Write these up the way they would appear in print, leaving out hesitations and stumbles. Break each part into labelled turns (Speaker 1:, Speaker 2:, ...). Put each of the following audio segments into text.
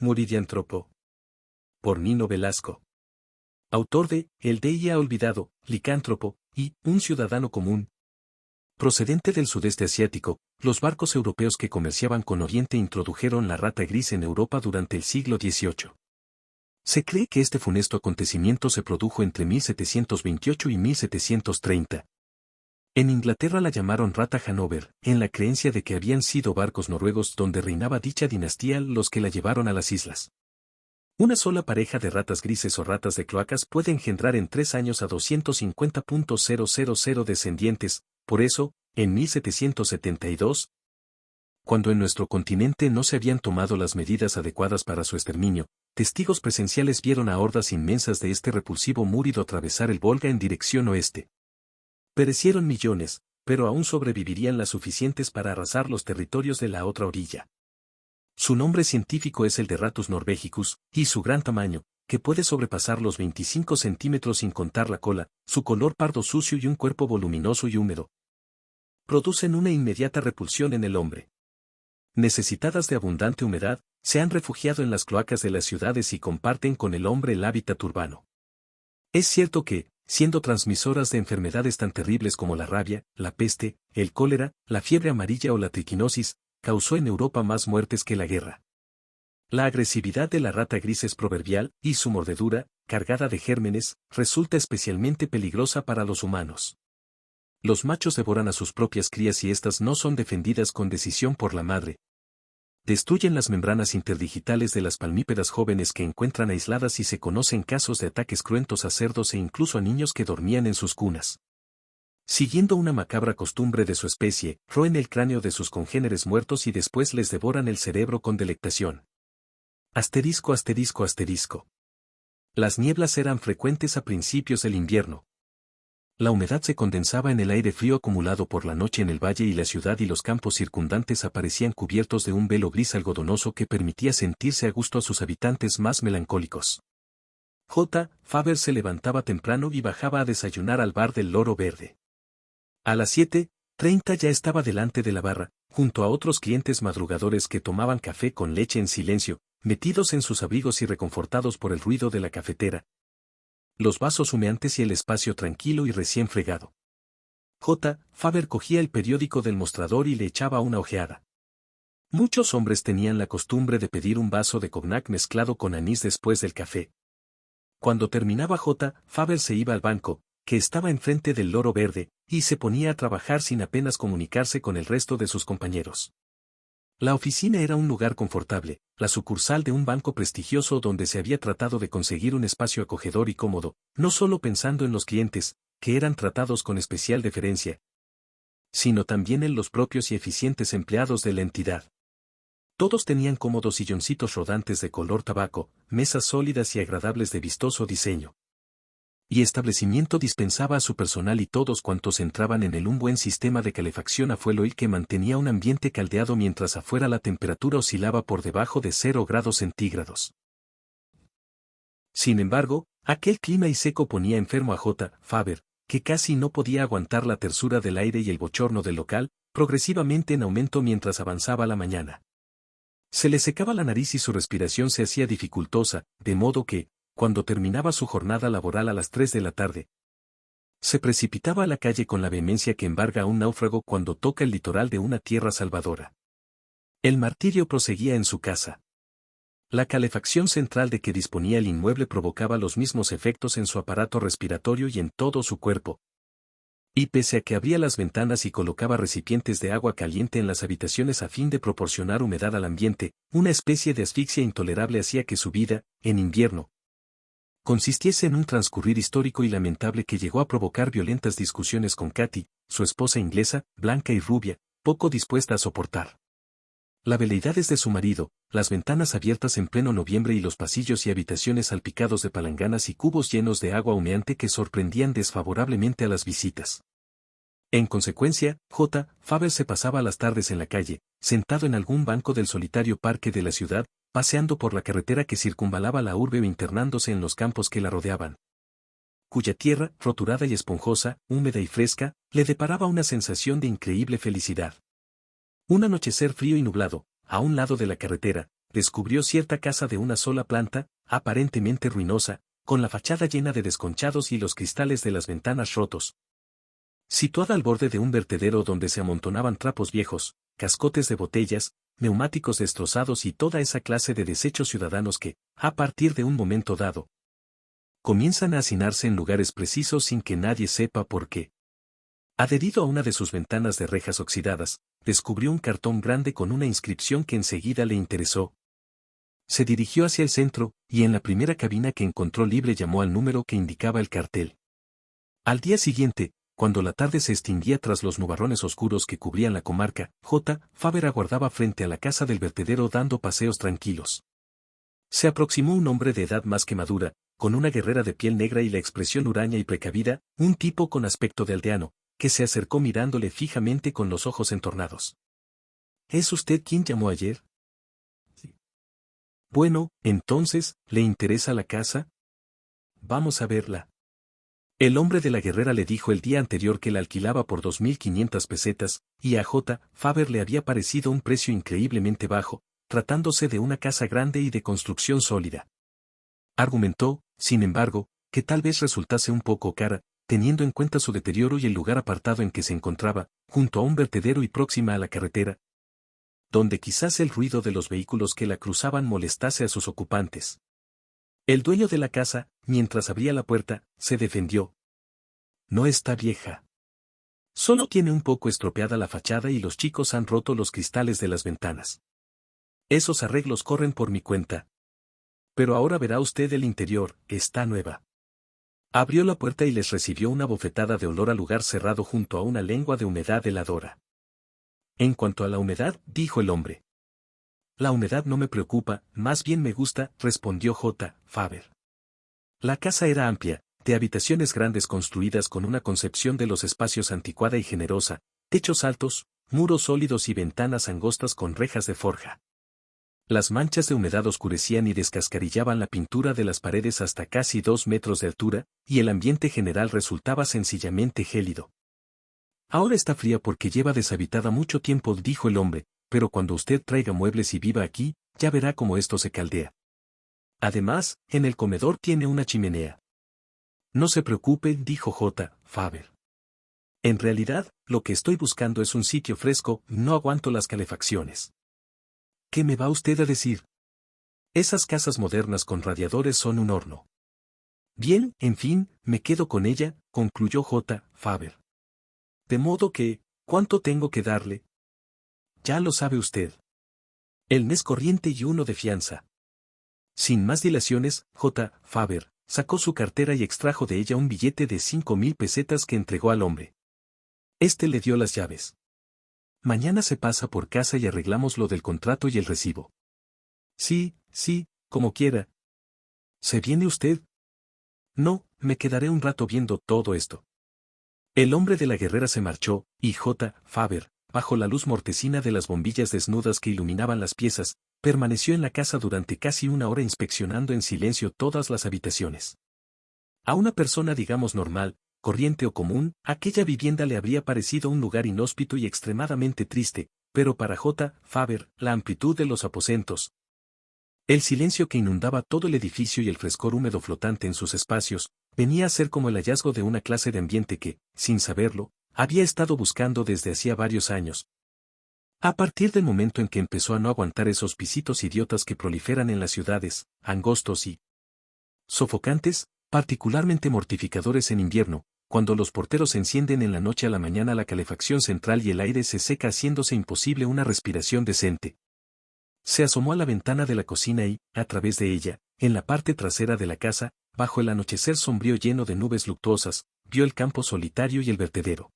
Speaker 1: Muridiántropo. Por Nino Velasco. Autor de El día olvidado, licántropo, y Un ciudadano común. Procedente del sudeste asiático, los barcos europeos que comerciaban con Oriente introdujeron la rata gris en Europa durante el siglo XVIII. Se cree que este funesto acontecimiento se produjo entre 1728 y 1730. En Inglaterra la llamaron rata Hanover, en la creencia de que habían sido barcos noruegos donde reinaba dicha dinastía los que la llevaron a las islas. Una sola pareja de ratas grises o ratas de cloacas puede engendrar en 3 años a 250.000 descendientes, por eso, en 1772, cuando en nuestro continente no se habían tomado las medidas adecuadas para su exterminio, testigos presenciales vieron a hordas inmensas de este repulsivo múrido atravesar el Volga en dirección oeste. Perecieron millones, pero aún sobrevivirían las suficientes para arrasar los territorios de la otra orilla. Su nombre científico es el de Rattus norvegicus, y su gran tamaño, que puede sobrepasar los 25 centímetros sin contar la cola, su color pardo sucio y un cuerpo voluminoso y húmedo, producen una inmediata repulsión en el hombre. Necesitadas de abundante humedad, se han refugiado en las cloacas de las ciudades y comparten con el hombre el hábitat urbano. Es cierto que, siendo transmisoras de enfermedades tan terribles como la rabia, la peste, el cólera, la fiebre amarilla o la triquinosis, causó en Europa más muertes que la guerra. La agresividad de la rata gris es proverbial, y su mordedura, cargada de gérmenes, resulta especialmente peligrosa para los humanos. Los machos devoran a sus propias crías y éstas no son defendidas con decisión por la madre. Destruyen las membranas interdigitales de las palmípedas jóvenes que encuentran aisladas y se conocen casos de ataques cruentos a cerdos e incluso a niños que dormían en sus cunas. Siguiendo una macabra costumbre de su especie, roen el cráneo de sus congéneres muertos y después les devoran el cerebro con delectación. Asterisco asterisco asterisco. Las nieblas eran frecuentes a principios del invierno. La humedad se condensaba en el aire frío acumulado por la noche en el valle y la ciudad y los campos circundantes aparecían cubiertos de un velo gris algodonoso que permitía sentirse a gusto a sus habitantes más melancólicos. J. Faber se levantaba temprano y bajaba a desayunar al bar del Loro Verde. A las 7:30 ya estaba delante de la barra, junto a otros clientes madrugadores que tomaban café con leche en silencio, metidos en sus abrigos y reconfortados por el ruido de la cafetera, los vasos humeantes y el espacio tranquilo y recién fregado. J. Faber cogía el periódico del mostrador y le echaba una ojeada. Muchos hombres tenían la costumbre de pedir un vaso de cognac mezclado con anís después del café. Cuando terminaba J. Faber se iba al banco, que estaba enfrente del Loro Verde, y se ponía a trabajar sin apenas comunicarse con el resto de sus compañeros. La oficina era un lugar confortable, la sucursal de un banco prestigioso donde se había tratado de conseguir un espacio acogedor y cómodo, no solo pensando en los clientes, que eran tratados con especial deferencia, sino también en los propios y eficientes empleados de la entidad. Todos tenían cómodos silloncitos rodantes de color tabaco, mesas sólidas y agradables de vistoso diseño. Y establecimiento dispensaba a su personal y todos cuantos entraban en él un buen sistema de calefacción a fuel oil que mantenía un ambiente caldeado mientras afuera la temperatura oscilaba por debajo de 0 grados centígrados. Sin embargo, aquel clima y seco ponía enfermo a J. Faber, que casi no podía aguantar la tersura del aire y el bochorno del local, progresivamente en aumento mientras avanzaba la mañana. Se le secaba la nariz y su respiración se hacía dificultosa, de modo que, cuando terminaba su jornada laboral a las 3 de la tarde, se precipitaba a la calle con la vehemencia que embarga a un náufrago cuando toca el litoral de una tierra salvadora. El martirio proseguía en su casa. La calefacción central de que disponía el inmueble provocaba los mismos efectos en su aparato respiratorio y en todo su cuerpo. Y pese a que abría las ventanas y colocaba recipientes de agua caliente en las habitaciones a fin de proporcionar humedad al ambiente, una especie de asfixia intolerable hacía que su vida, en invierno, consistiese en un transcurrir histórico y lamentable que llegó a provocar violentas discusiones con Katy, su esposa inglesa, blanca y rubia, poco dispuesta a soportar la veleidades de su marido, las ventanas abiertas en pleno noviembre y los pasillos y habitaciones salpicados de palanganas y cubos llenos de agua humeante que sorprendían desfavorablemente a las visitas. En consecuencia, J. Faber se pasaba las tardes en la calle, sentado en algún banco del solitario parque de la ciudad, paseando por la carretera que circunvalaba la urbe o internándose en los campos que la rodeaban, cuya tierra, roturada y esponjosa, húmeda y fresca, le deparaba una sensación de increíble felicidad. Un anochecer frío y nublado, a un lado de la carretera, descubrió cierta casa de una sola planta, aparentemente ruinosa, con la fachada llena de desconchados y los cristales de las ventanas rotos. Situada al borde de un vertedero donde se amontonaban trapos viejos, cascotes de botellas, neumáticos destrozados y toda esa clase de desechos ciudadanos que, a partir de un momento dado, comienzan a hacinarse en lugares precisos sin que nadie sepa por qué. Adherido a una de sus ventanas de rejas oxidadas, descubrió un cartón grande con una inscripción que enseguida le interesó. Se dirigió hacia el centro, y en la primera cabina que encontró libre llamó al número que indicaba el cartel. Al día siguiente, cuando la tarde se extinguía tras los nubarrones oscuros que cubrían la comarca, J. Faber aguardaba frente a la casa del vertedero dando paseos tranquilos. Se aproximó un hombre de edad más que madura, con una guerrera de piel negra y la expresión huraña y precavida, un tipo con aspecto de aldeano, que se acercó mirándole fijamente con los ojos entornados. ¿Es usted quien llamó ayer? Sí. Bueno, entonces, ¿le interesa la casa? Vamos a verla. El hombre de la guerrera le dijo el día anterior que la alquilaba por 2.500 pesetas, y a J. Faber le había parecido un precio increíblemente bajo, tratándose de una casa grande y de construcción sólida. Argumentó, sin embargo, que tal vez resultase un poco cara, teniendo en cuenta su deterioro y el lugar apartado en que se encontraba, junto a un vertedero y próxima a la carretera, donde quizás el ruido de los vehículos que la cruzaban molestase a sus ocupantes. El dueño de la casa, mientras abría la puerta, se defendió. No está vieja. Solo tiene un poco estropeada la fachada y los chicos han roto los cristales de las ventanas. Esos arreglos corren por mi cuenta. Pero ahora verá usted el interior, está nueva. Abrió la puerta y les recibió una bofetada de olor a lugar cerrado junto a una lengua de humedad heladora. En cuanto a la humedad, dijo el hombre. La humedad no me preocupa, más bien me gusta, respondió J. Faber. La casa era amplia, de habitaciones grandes construidas con una concepción de los espacios anticuada y generosa, techos altos, muros sólidos y ventanas angostas con rejas de forja. Las manchas de humedad oscurecían y descascarillaban la pintura de las paredes hasta casi 2 metros de altura, y el ambiente general resultaba sencillamente gélido. Ahora está fría porque lleva deshabitada mucho tiempo, dijo el hombre, pero cuando usted traiga muebles y viva aquí, ya verá cómo esto se caldea. Además, en el comedor tiene una chimenea. No se preocupe, dijo J. Faber. En realidad, lo que estoy buscando es un sitio fresco, no aguanto las calefacciones. ¿Qué me va usted a decir? Esas casas modernas con radiadores son un horno. Bien, en fin, me quedo con ella, concluyó J. Faber. De modo que, ¿cuánto tengo que darle? Ya lo sabe usted. El mes corriente y uno de fianza. Sin más dilaciones, J. Faber sacó su cartera y extrajo de ella un billete de 5.000 pesetas que entregó al hombre. Este le dio las llaves. Mañana se pasa por casa y arreglamos lo del contrato y el recibo. Sí, como quiera. ¿Se viene usted? No, me quedaré un rato viendo todo esto. El hombre de la guerrera se marchó, y J. Faber, bajo la luz mortecina de las bombillas desnudas que iluminaban las piezas, permaneció en la casa durante casi una hora inspeccionando en silencio todas las habitaciones. A una persona digamos normal, corriente o común, aquella vivienda le habría parecido un lugar inhóspito y extremadamente triste, pero para J. Faber, la amplitud de los aposentos, el silencio que inundaba todo el edificio y el frescor húmedo flotante en sus espacios, venía a ser como el hallazgo de una clase de ambiente que, sin saberlo, había estado buscando desde hacía varios años. A partir del momento en que empezó a no aguantar esos pisitos idiotas que proliferan en las ciudades, angostos y sofocantes, particularmente mortificadores en invierno, cuando los porteros encienden en la noche a la mañana la calefacción central y el aire se seca haciéndose imposible una respiración decente. Se asomó a la ventana de la cocina y, a través de ella, en la parte trasera de la casa, bajo el anochecer sombrío lleno de nubes luctuosas, vio el campo solitario y el vertedero.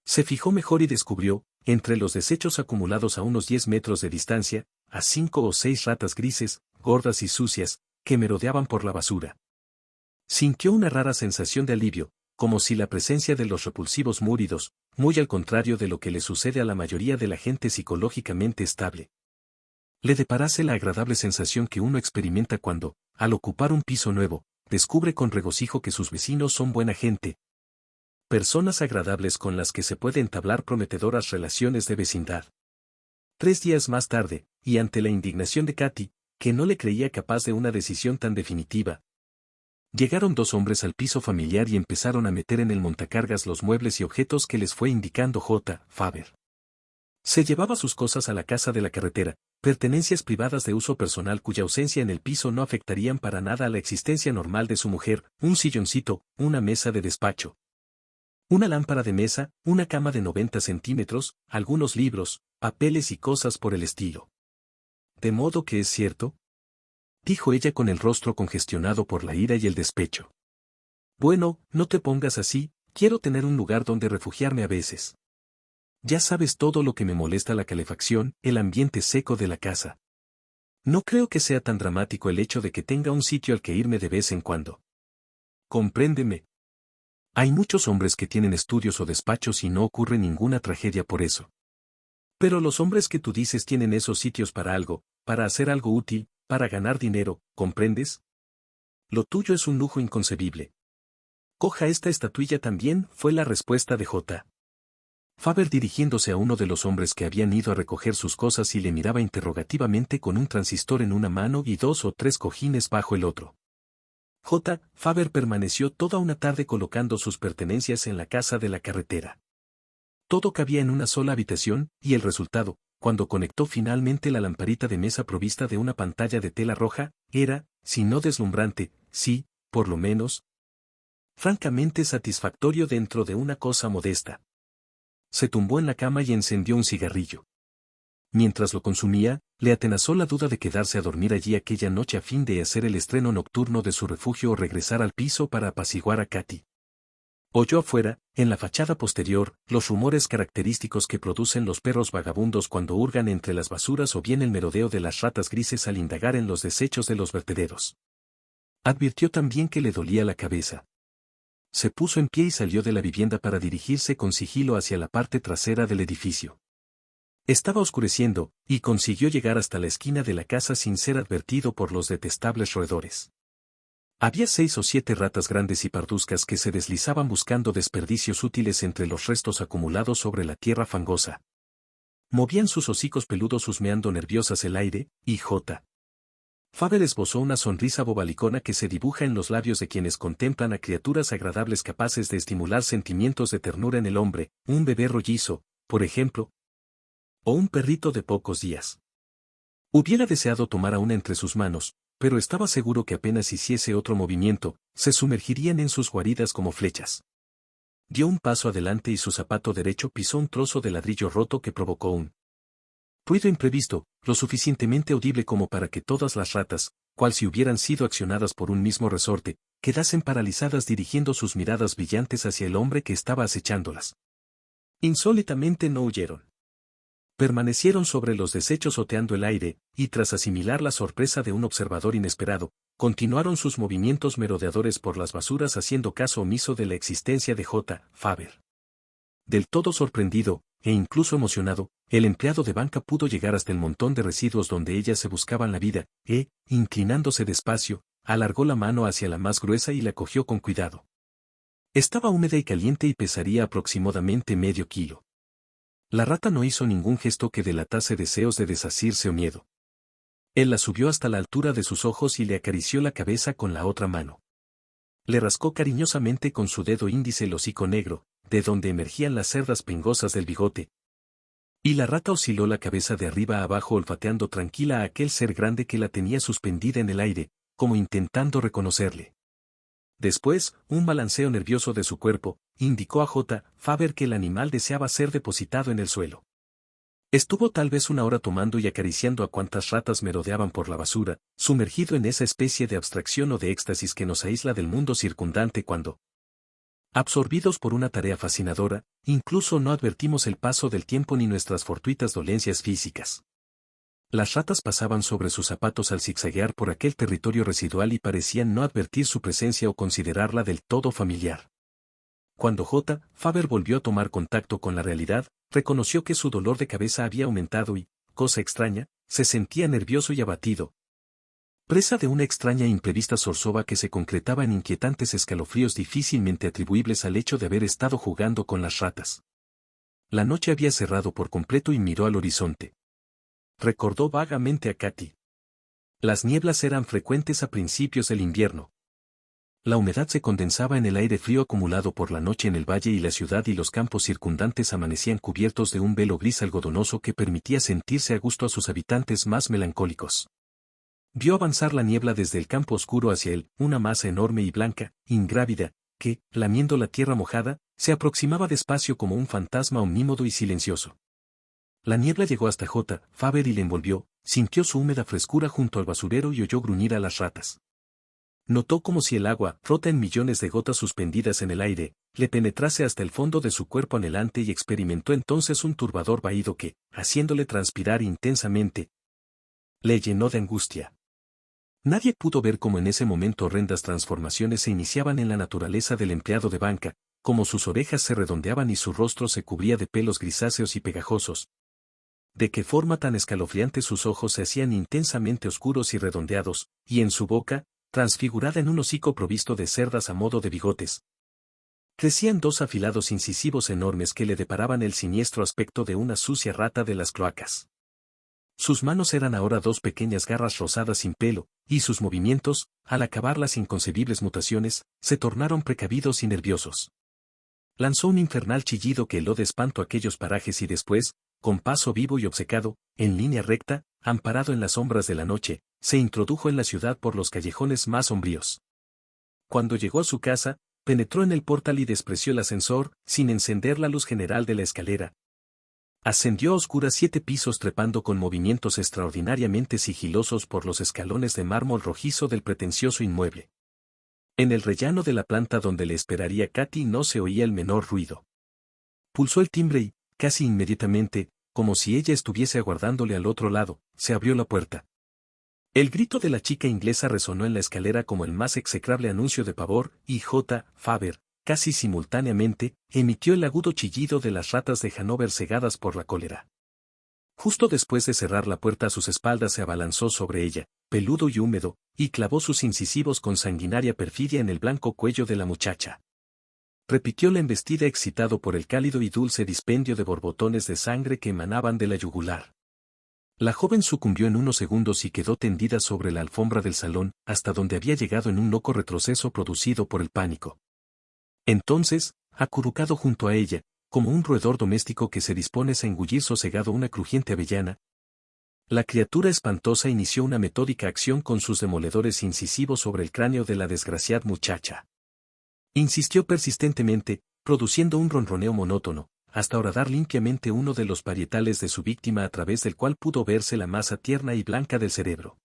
Speaker 1: Se fijó mejor y descubrió, entre los desechos acumulados a unos 10 metros de distancia, a 5 o 6 ratas grises, gordas y sucias, que merodeaban por la basura. Sintió una rara sensación de alivio, como si la presencia de los repulsivos múridos, muy al contrario de lo que le sucede a la mayoría de la gente psicológicamente estable, le deparase la agradable sensación que uno experimenta cuando, al ocupar un piso nuevo, descubre con regocijo que sus vecinos son buena gente, personas agradables con las que se puede entablar prometedoras relaciones de vecindad. 3 días más tarde, y ante la indignación de Katy, que no le creía capaz de una decisión tan definitiva, llegaron 2 hombres al piso familiar y empezaron a meter en el montacargas los muebles y objetos que les fue indicando J. Faber. Se llevaba sus cosas a la casa de la carretera, pertenencias privadas de uso personal cuya ausencia en el piso no afectarían para nada a la existencia normal de su mujer, un silloncito, una mesa de despacho, una lámpara de mesa, una cama de 90 centímetros, algunos libros, papeles y cosas por el estilo. ¿De modo que es cierto?, dijo ella con el rostro congestionado por la ira y el despecho. Bueno, no te pongas así, quiero tener un lugar donde refugiarme a veces. Ya sabes todo lo que me molesta: la calefacción, el ambiente seco de la casa. No creo que sea tan dramático el hecho de que tenga un sitio al que irme de vez en cuando. Compréndeme. Hay muchos hombres que tienen estudios o despachos y no ocurre ninguna tragedia por eso. Pero los hombres que tú dices tienen esos sitios para algo, para hacer algo útil, para ganar dinero, ¿comprendes? Lo tuyo es un lujo inconcebible. Coja esta estatuilla también, fue la respuesta de J. Faber dirigiéndose a uno de los hombres que habían ido a recoger sus cosas y le miraba interrogativamente con un transistor en una mano y 2 o 3 cojines bajo el otro. J. Faber permaneció toda una tarde colocando sus pertenencias en la casa de la carretera. Todo cabía en una sola habitación, y el resultado, cuando conectó finalmente la lamparita de mesa provista de una pantalla de tela roja, era, si no deslumbrante, sí, por lo menos, francamente satisfactorio dentro de una cosa modesta. Se tumbó en la cama y encendió un cigarrillo. Mientras lo consumía, le atenazó la duda de quedarse a dormir allí aquella noche a fin de hacer el estreno nocturno de su refugio o regresar al piso para apaciguar a Katy. Oyó afuera, en la fachada posterior, los rumores característicos que producen los perros vagabundos cuando hurgan entre las basuras o bien el merodeo de las ratas grises al indagar en los desechos de los vertederos. Advirtió también que le dolía la cabeza. Se puso en pie y salió de la vivienda para dirigirse con sigilo hacia la parte trasera del edificio. Estaba oscureciendo, y consiguió llegar hasta la esquina de la casa sin ser advertido por los detestables roedores. Había 6 o 7 ratas grandes y parduzcas que se deslizaban buscando desperdicios útiles entre los restos acumulados sobre la tierra fangosa. Movían sus hocicos peludos husmeando nerviosas el aire, y J. Faber esbozó una sonrisa bobalicona que se dibuja en los labios de quienes contemplan a criaturas agradables capaces de estimular sentimientos de ternura en el hombre, un bebé rollizo, por ejemplo, o un perrito de pocos días. Hubiera deseado tomar a una entre sus manos, pero estaba seguro que apenas hiciese otro movimiento, se sumergirían en sus guaridas como flechas. Dio un paso adelante y su zapato derecho pisó un trozo de ladrillo roto que provocó un ruido imprevisto, lo suficientemente audible como para que todas las ratas, cual si hubieran sido accionadas por un mismo resorte, quedasen paralizadas dirigiendo sus miradas brillantes hacia el hombre que estaba acechándolas. Insólitamente no huyeron. Permanecieron sobre los desechos oteando el aire, y tras asimilar la sorpresa de un observador inesperado, continuaron sus movimientos merodeadores por las basuras haciendo caso omiso de la existencia de J. Faber. Del todo sorprendido, e incluso emocionado, el empleado de banca pudo llegar hasta el montón de residuos donde ellas se buscaban la vida, inclinándose despacio, alargó la mano hacia la más gruesa y la cogió con cuidado. Estaba húmeda y caliente y pesaría aproximadamente medio kilo. La rata no hizo ningún gesto que delatase deseos de desasirse o miedo. Él la subió hasta la altura de sus ojos y le acarició la cabeza con la otra mano. Le rascó cariñosamente con su dedo índice el hocico negro, de donde emergían las cerdas pengosas del bigote. Y la rata osciló la cabeza de arriba a abajo olfateando tranquila a aquel ser grande que la tenía suspendida en el aire, como intentando reconocerle. Después, un balanceo nervioso de su cuerpo, indicó a J. Faber que el animal deseaba ser depositado en el suelo. Estuvo tal vez una hora tomando y acariciando a cuantas ratas merodeaban por la basura, sumergido en esa especie de abstracción o de éxtasis que nos aísla del mundo circundante cuando, absorbidos por una tarea fascinadora, incluso no advertimos el paso del tiempo ni nuestras fortuitas dolencias físicas. Las ratas pasaban sobre sus zapatos al zigzaguear por aquel territorio residual y parecían no advertir su presencia o considerarla del todo familiar. Cuando J. Faber volvió a tomar contacto con la realidad, reconoció que su dolor de cabeza había aumentado y, cosa extraña, se sentía nervioso y abatido. Presa de una extraña e imprevista zozobra que se concretaba en inquietantes escalofríos difícilmente atribuibles al hecho de haber estado jugando con las ratas. La noche había cerrado por completo y miró al horizonte. recordó vagamente a Katy. Las nieblas eran frecuentes a principios del invierno. La humedad se condensaba en el aire frío acumulado por la noche en el valle y la ciudad y los campos circundantes amanecían cubiertos de un velo gris algodonoso que permitía sentirse a gusto a sus habitantes más melancólicos. Vio avanzar la niebla desde el campo oscuro hacia él, una masa enorme y blanca, ingrávida, que, lamiendo la tierra mojada, se aproximaba despacio como un fantasma omnímodo y silencioso. La niebla llegó hasta J. Faber y le envolvió, sintió su húmeda frescura junto al basurero y oyó gruñir a las ratas. Notó como si el agua, rota en millones de gotas suspendidas en el aire, le penetrase hasta el fondo de su cuerpo anhelante y experimentó entonces un turbador vahido que, haciéndole transpirar intensamente, le llenó de angustia. Nadie pudo ver cómo en ese momento horrendas transformaciones se iniciaban en la naturaleza del empleado de banca, cómo sus orejas se redondeaban y su rostro se cubría de pelos grisáceos y pegajosos. De qué forma tan escalofriante sus ojos se hacían intensamente oscuros y redondeados, y en su boca, transfigurada en un hocico provisto de cerdas a modo de bigotes, crecían dos afilados incisivos enormes que le deparaban el siniestro aspecto de una sucia rata de las cloacas. Sus manos eran ahora dos pequeñas garras rosadas sin pelo, y sus movimientos, al acabar las inconcebibles mutaciones, se tornaron precavidos y nerviosos. Lanzó un infernal chillido que heló de espanto aquellos parajes y después, con paso vivo y obcecado, en línea recta, amparado en las sombras de la noche, se introdujo en la ciudad por los callejones más sombríos. Cuando llegó a su casa, penetró en el portal y despreció el ascensor, sin encender la luz general de la escalera. Ascendió a oscuras 7 pisos trepando con movimientos extraordinariamente sigilosos por los escalones de mármol rojizo del pretencioso inmueble. En el rellano de la planta donde le esperaría Katy no se oía el menor ruido. Pulsó el timbre y, casi inmediatamente, como si ella estuviese aguardándole al otro lado, se abrió la puerta. El grito de la chica inglesa resonó en la escalera como el más execrable anuncio de pavor, y J. Faber, casi simultáneamente, emitió el agudo chillido de las ratas de Hanover cegadas por la cólera. Justo después de cerrar la puerta a sus espaldas se abalanzó sobre ella, peludo y húmedo, y clavó sus incisivos con sanguinaria perfidia en el blanco cuello de la muchacha. Repitió la embestida excitado por el cálido y dulce dispendio de borbotones de sangre que emanaban de la yugular. La joven sucumbió en unos segundos y quedó tendida sobre la alfombra del salón, hasta donde había llegado en un loco retroceso producido por el pánico. Entonces, acurrucado junto a ella, como un roedor doméstico que se dispone a engullir sosegado una crujiente avellana, la criatura espantosa inició una metódica acción con sus demoledores incisivos sobre el cráneo de la desgraciada muchacha. Insistió persistentemente, produciendo un ronroneo monótono, hasta horadar limpiamente uno de los parietales de su víctima a través del cual pudo verse la masa tierna y blanca del cerebro.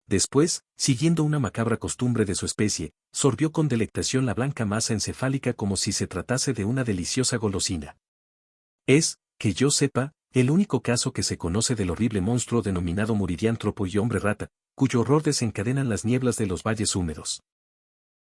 Speaker 1: Después, siguiendo una macabra costumbre de su especie, sorbió con delectación la blanca masa encefálica como si se tratase de una deliciosa golosina. Es, que yo sepa, el único caso que se conoce del horrible monstruo denominado muridiántropo y hombre rata, cuyo horror desencadenan las nieblas de los valles húmedos.